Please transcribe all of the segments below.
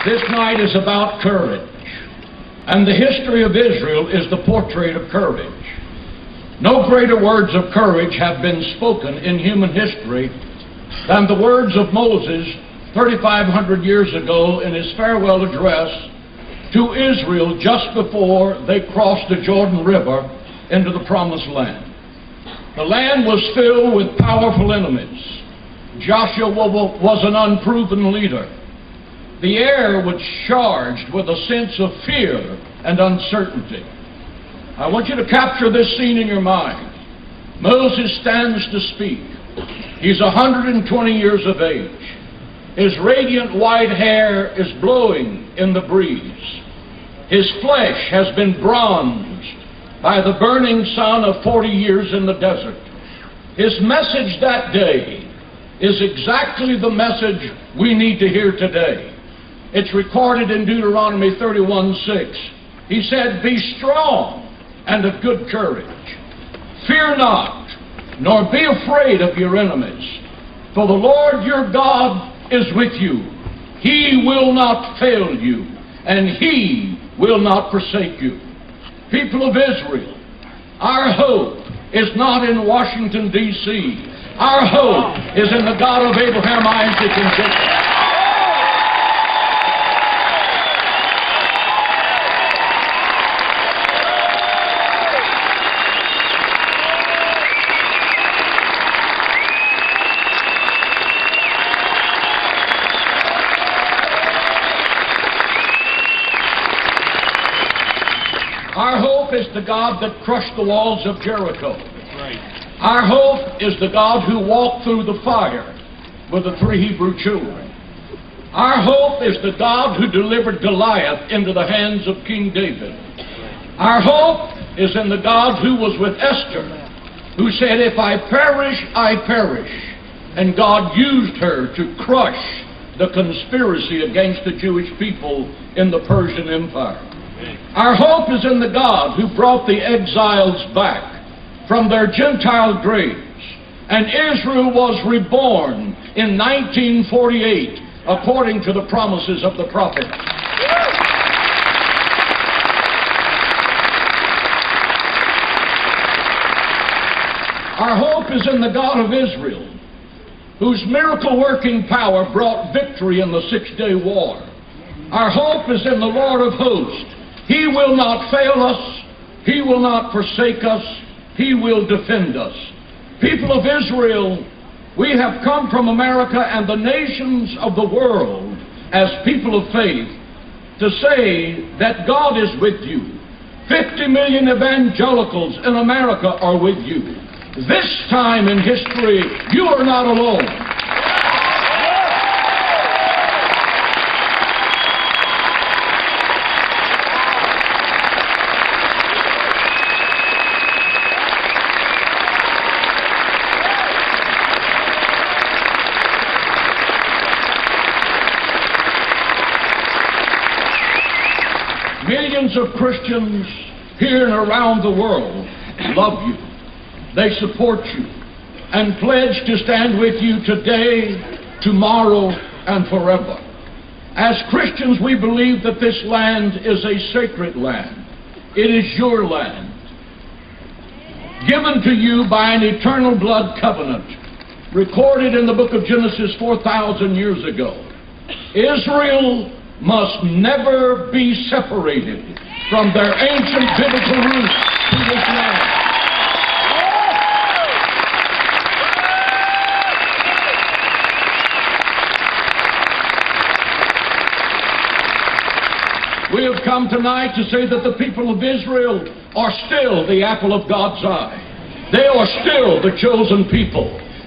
This night is about courage, and the history of Israel is the portrait of courage. No greater words of courage have been spoken in human history than the words of Moses 3,500 years ago in his farewell address to Israel just before they crossed the Jordan River into the Promised Land. The land was filled with powerful enemies. Joshua was an unproven leader. The air was charged with a sense of fear and uncertainty. I want you to capture this scene in your mind. Moses stands to speak. He's 120 years of age. His radiant white hair is blowing in the breeze. His flesh has been bronzed by the burning sun of 40 years in the desert. His message that day is exactly the message we need to hear today. It's recorded in Deuteronomy 31:6. He said, "Be strong and of good courage. Fear not, nor be afraid of your enemies. For the Lord your God is with you. He will not fail you, and He will not forsake you." People of Israel, our hope is not in Washington, D.C. Our hope is in the God of Abraham, Isaac, and Jacob. Our hope is the God that crushed the walls of Jericho. Right. Our hope is the God who walked through the fire with the 3 Hebrew children. Our hope is the God who delivered Goliath into the hands of King David. Our hope is in the God who was with Esther, who said, "If I perish, I perish." And God used her to crush the conspiracy against the Jewish people in the Persian Empire. Our hope is in the God who brought the exiles back from their Gentile graves, and Israel was reborn in 1948 according to the promises of the prophets. Our hope is in the God of Israel, whose miracle-working power brought victory in the Six-Day War. Our hope is in the Lord of hosts. He will not fail us. He will not forsake us. He will defend us. People of Israel, we have come from America and the nations of the world as people of faith to say that God is with you. 50 million evangelicals in America are with you. This time in history, you are not alone. Millions of Christians here and around the world love you. They support you and pledge to stand with you today, tomorrow, and forever. As Christians, we believe that this land is a sacred land. It is your land, given to you by an eternal blood covenant, recorded in the book of Genesis 4,000 years ago. Israel must never be separated from their ancient biblical roots to this land. We have come tonight to say that the people of Israel are still the apple of God's eye. They are still the chosen people.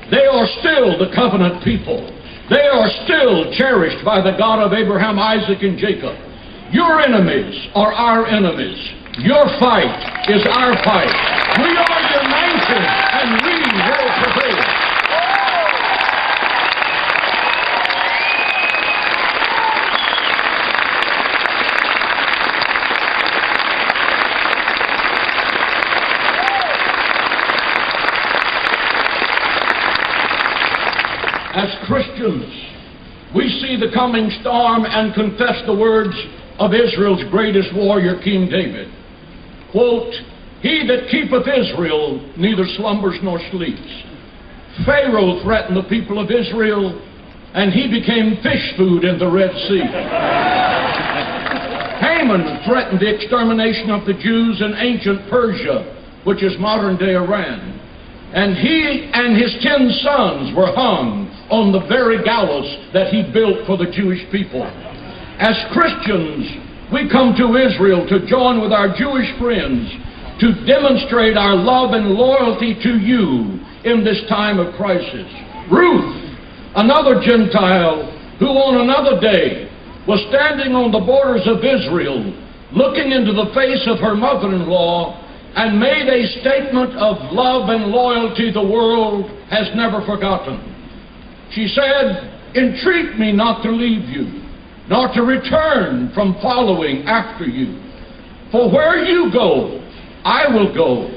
They are still the covenant people. They are still cherished by the God of Abraham, Isaac, and Jacob. Your enemies are our enemies. Your fight is our fight. We are united, and we will prevail. As Christians, we see the coming storm and confess the words of Israel's greatest warrior, King David. Quote, "He that keepeth Israel neither slumbers nor sleeps." Pharaoh threatened the people of Israel, and he became fish food in the Red Sea. Haman threatened the extermination of the Jews in ancient Persia, which is modern-day Iran. And he and his 10 sons were hung on the very gallows that he built for the Jewish people. As Christians, we come to Israel to join with our Jewish friends to demonstrate our love and loyalty to you in this time of crisis. Ruth, another Gentile who on another day was standing on the borders of Israel, looking into the face of her mother-in-law, and made a statement of love and loyalty the world has never forgotten. She said, "Entreat me not to leave you, nor to return from following after you. For where you go, I will go,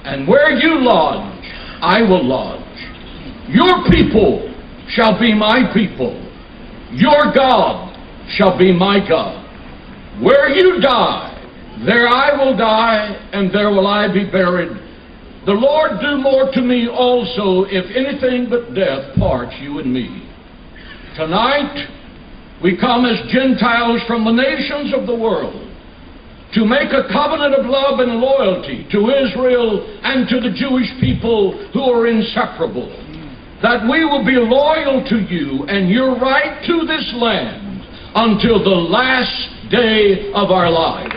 and where you lodge, I will lodge. Your people shall be my people. Your God shall be my God. Where you die, there I will die, and there will I be buried. The Lord do more to me also, if anything but death parts you and me." Tonight, we come as Gentiles from the nations of the world to make a covenant of love and loyalty to Israel and to the Jewish people who are inseparable, that we will be loyal to you and your right to this land until the last day of our lives.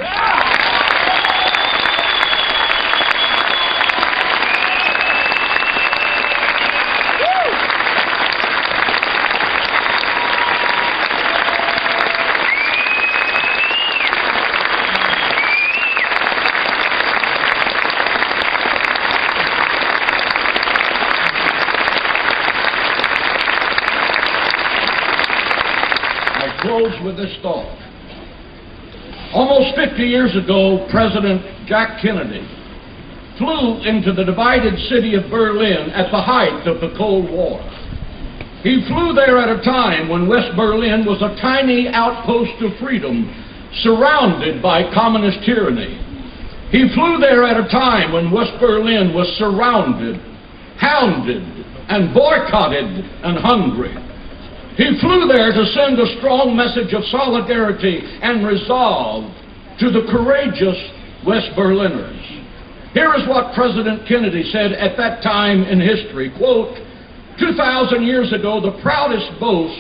Close with this thought. Almost 50 years ago, President Jack Kennedy flew into the divided city of Berlin at the height of the Cold War. He flew there at a time when West Berlin was a tiny outpost of freedom surrounded by communist tyranny. He flew there at a time when West Berlin was surrounded, hounded, and boycotted and hungry. He flew there to send a strong message of solidarity and resolve to the courageous West Berliners. Here is what President Kennedy said at that time in history, quote, 2,000 years ago, the proudest boast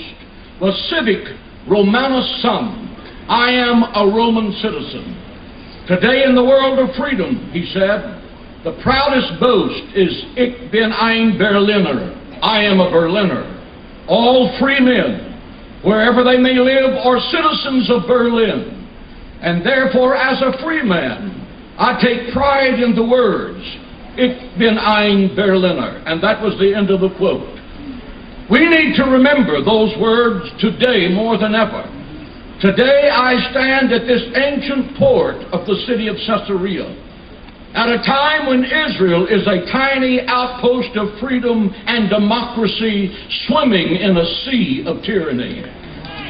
was civic Romanus sum. I am a Roman citizen. Today in the world of freedom, he said, the proudest boast is Ich bin ein Berliner. I am a Berliner. All free men, wherever they may live, are citizens of Berlin. And therefore, as a free man, I take pride in the words, Ich bin ein Berliner. And that was the end of the quote. We need to remember those words today more than ever. Today I stand at this ancient port of the city of Caesarea, at a time when Israel is a tiny outpost of freedom and democracy swimming in a sea of tyranny.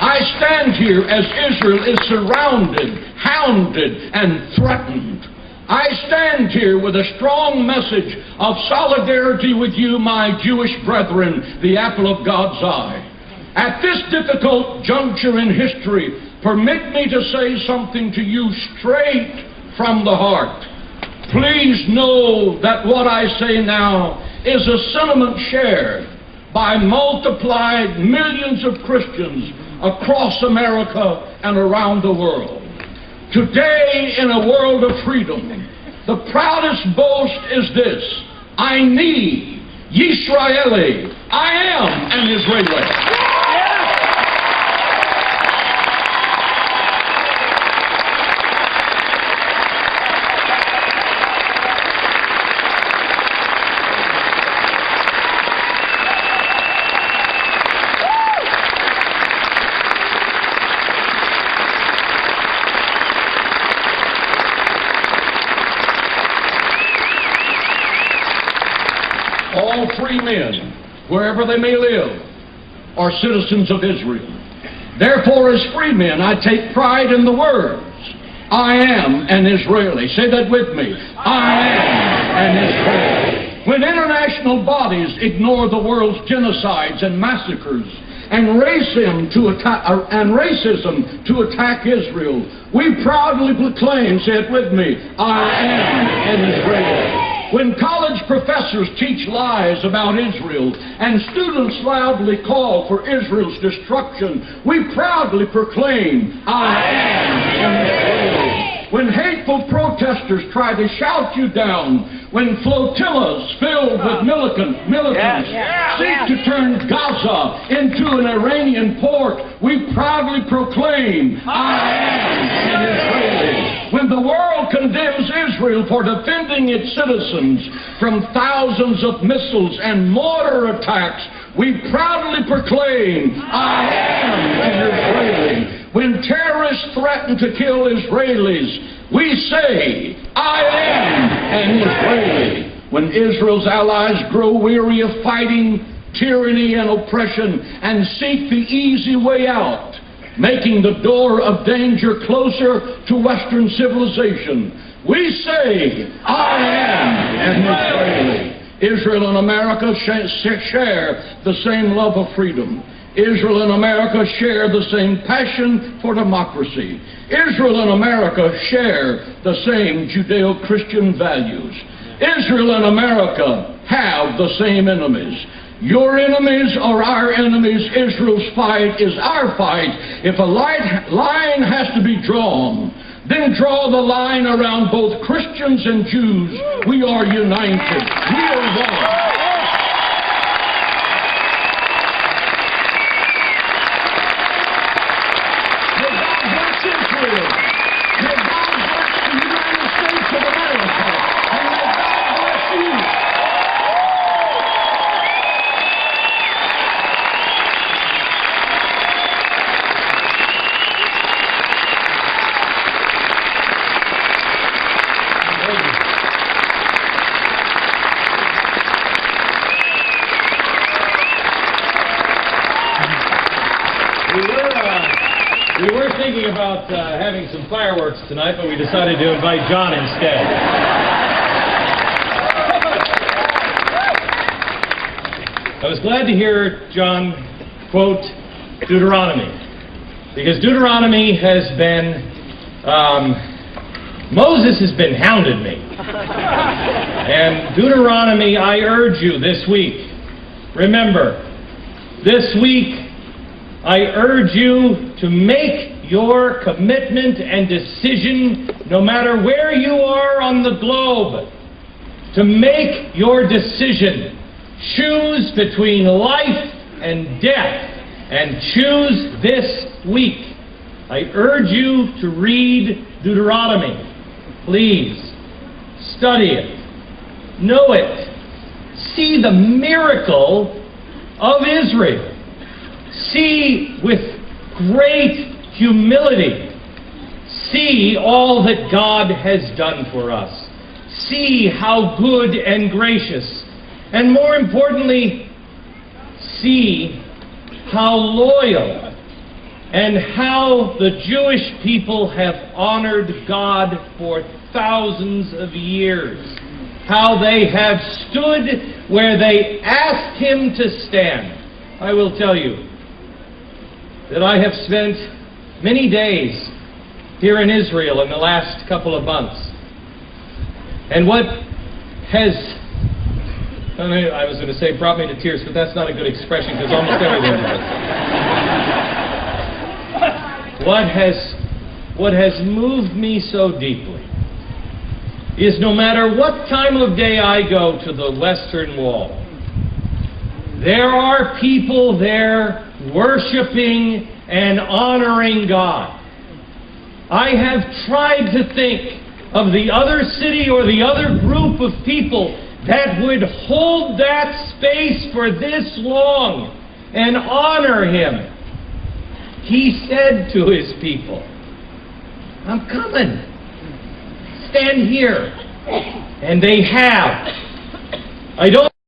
I stand here as Israel is surrounded, hounded, and threatened. I stand here with a strong message of solidarity with you, my Jewish brethren, the apple of God's eye. At this difficult juncture in history, permit me to say something to you straight from the heart. Please know that what I say now is a sentiment shared by multiplied millions of Christians across America and around the world. Today, in a world of freedom, the proudest boast is this: Ani Yisraeli. I am an Israeli. All free men, wherever they may live, are citizens of Israel. Therefore, as free men, I take pride in the words, I am an Israeli. Say that with me. I am an Israeli. When international bodies ignore the world's genocides and massacres and racism to attack Israel, we proudly proclaim, say it with me, I am an Israeli. When college professors teach lies about Israel and students loudly call for Israel's destruction, we proudly proclaim, I am an Israeli. When hateful protesters try to shout you down, when flotillas filled with militants seek to turn Gaza into an Iranian port, we proudly proclaim, I am an Israeli. When the world condemns Israel for defending its citizens from thousands of missiles and mortar attacks, we proudly proclaim, I am an Israeli. When terrorists threaten to kill Israelis, we say, I am an Israeli. When Israel's allies grow weary of fighting tyranny and oppression and seek the easy way out, making the door of danger closer to Western civilization, we say, I am an Israeli. Israel and America share the same love of freedom. Israel and America share the same passion for democracy. Israel and America share the same Judeo-Christian values. Israel and America have the same enemies. Your enemies are our enemies. Israel's fight is our fight. If a line has to be drawn, then draw the line around both Christians and Jews. We are united. We are one. We were thinking about having some fireworks tonight, but we decided to invite John instead. I was glad to hear John quote Deuteronomy, because Deuteronomy has been, Moses has been hounding me. And Deuteronomy, I urge you this week, remember, this week, I urge you to make your commitment and decision, no matter where you are on the globe, to make your decision. Choose between life and death, and choose this week. I urge you to read Deuteronomy. Please, study it. Know it. See the miracle of Israel. See with great humility. See all that God has done for us. See how good and gracious. And more importantly, see how loyal and how the Jewish people have honored God for thousands of years. How they have stood where they asked Him to stand. I will tell you that I have spent many days here in Israel in the last couple of months. And what has, I was going to say brought me to tears, but that's not a good expression because almost everything does. What has moved me so deeply is no matter what time of day I go to the Western Wall, there are people there worshiping and honoring God. I have tried to think of the other city or the other group of people that would hold that space for this long and honor Him. He said to His people, I'm coming. Stand here. And they have. I don't